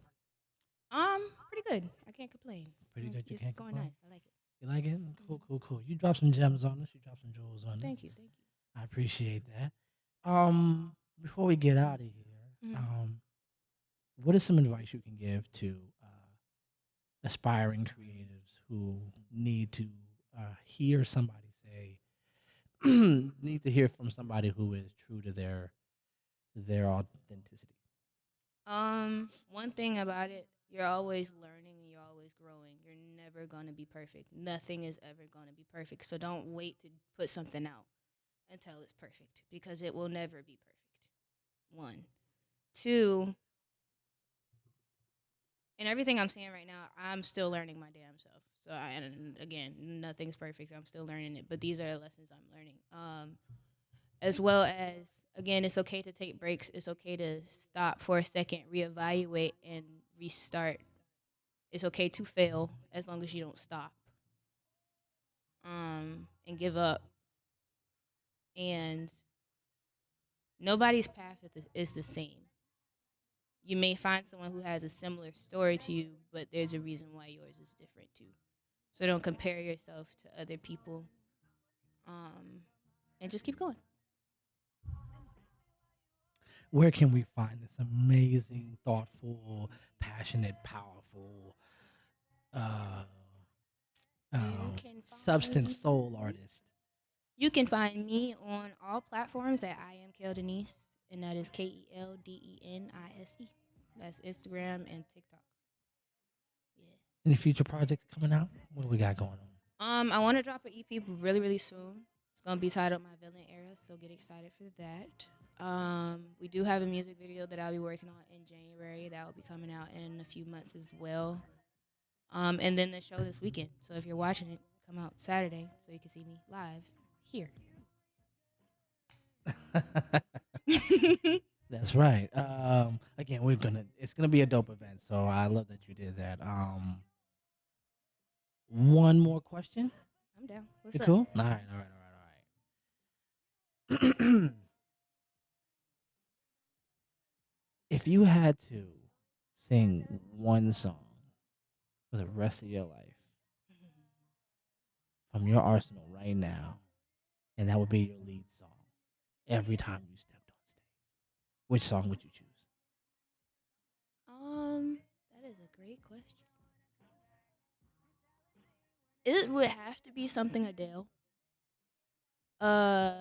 B: Pretty good. I can't complain.
A: Pretty good. You
B: It's
A: can't
B: going
A: complain.
B: nice. I like it.
A: You like it? Cool. You dropped some gems on us. You dropped some jewels on us.
B: Thank you.
A: I appreciate that. Before we get out of here, what is some advice you can give to aspiring creatives who need to hear somebody say, need to hear from somebody who is true to their authenticity?
B: One thing about it, you're always learning and you're always growing. You're never gonna be perfect. Nothing is ever gonna be perfect. So don't wait to put something out until it's perfect, because it will never be perfect. One. Two, and everything I'm saying right now, I'm still learning my damn self. So, and again, nothing's perfect. I'm still learning it, but these are the lessons I'm learning. As well as, again, it's okay to take breaks. It's okay to stop for a second, reevaluate, and restart. It's okay to fail as long as you don't stop and give up. And nobody's path is the same. You may find someone who has a similar story to you, but there's a reason why yours is different too. So don't compare yourself to other people, and just keep going.
A: Where can we find this amazing, thoughtful, passionate, powerful, uh,
B: You can
A: substance
B: find
A: soul artist?
B: you can find me on all platforms at I am KelDenise, and that is KelDenise. That's Instagram and TikTok. Yeah.
A: Any future projects coming out? What do we got going on?
B: I want to drop an EP really, really soon. It's gonna be titled "My Villain Era," so get excited for that. We do have a music video that I'll be working on in January that will be coming out in a few months as well. And then the show this weekend. So if you're watching it, come out Saturday so you can see me live here.
A: That's right. Again, it's gonna be a dope event. So I love that you did that. One more question.
B: I'm down. What's
A: You
B: up?
A: cool? All right, all right. If you had to sing one song for the rest of your life from your arsenal right now, and that would be your lead song every time you stepped on stage, which song would you choose?
B: That is a great question. It would have to be something Adele. Uh,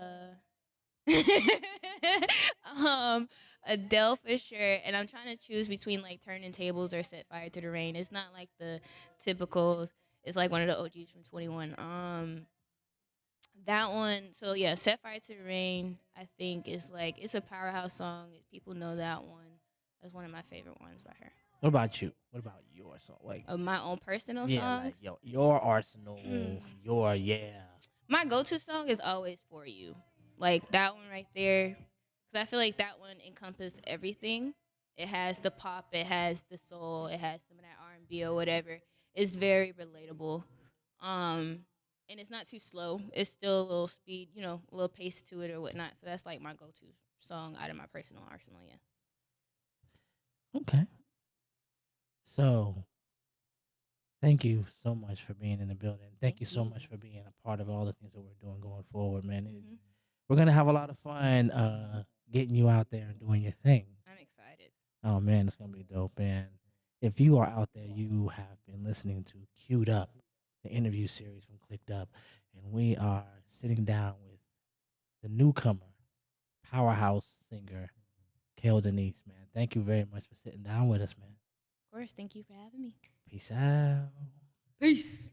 B: um, Adele for sure. And I'm trying to choose between like Turning Tables or Set Fire to the Rain. It's not like the typicals. It's like one of the OGs from 21. That one. So yeah, Set Fire to the Rain. I think is like it's a powerhouse song. People know that one. That's one of my favorite ones by her.
A: What about you? What about your song? Like,
B: Of my own personal
A: yeah,
B: songs.
A: like your arsenal, your yeah.
B: My go-to song is always For You. Like that one right there, because I feel like that one encompasses everything. It has the pop, it has the soul, it has some of that R&B or whatever. It's very relatable, and it's not too slow. It's still a little speed, a little pace to it or whatnot. So that's like my go-to song out of my personal arsenal. Yeah.
A: Okay. So thank you so much for being in the building. Thank you so much for being a part of all the things that we're doing going forward, man. We're gonna have a lot of fun getting you out there and doing your thing.
B: I'm excited.
A: Oh man, it's gonna be dope. And if you are out there, you have been listening to Queued Up, the interview series from Clicked Up, and we are sitting down with the newcomer, powerhouse singer, KelDenise, man. Thank you very much for sitting down with us, man.
B: Of course, thank you for having me.
A: Peace out.
B: Peace.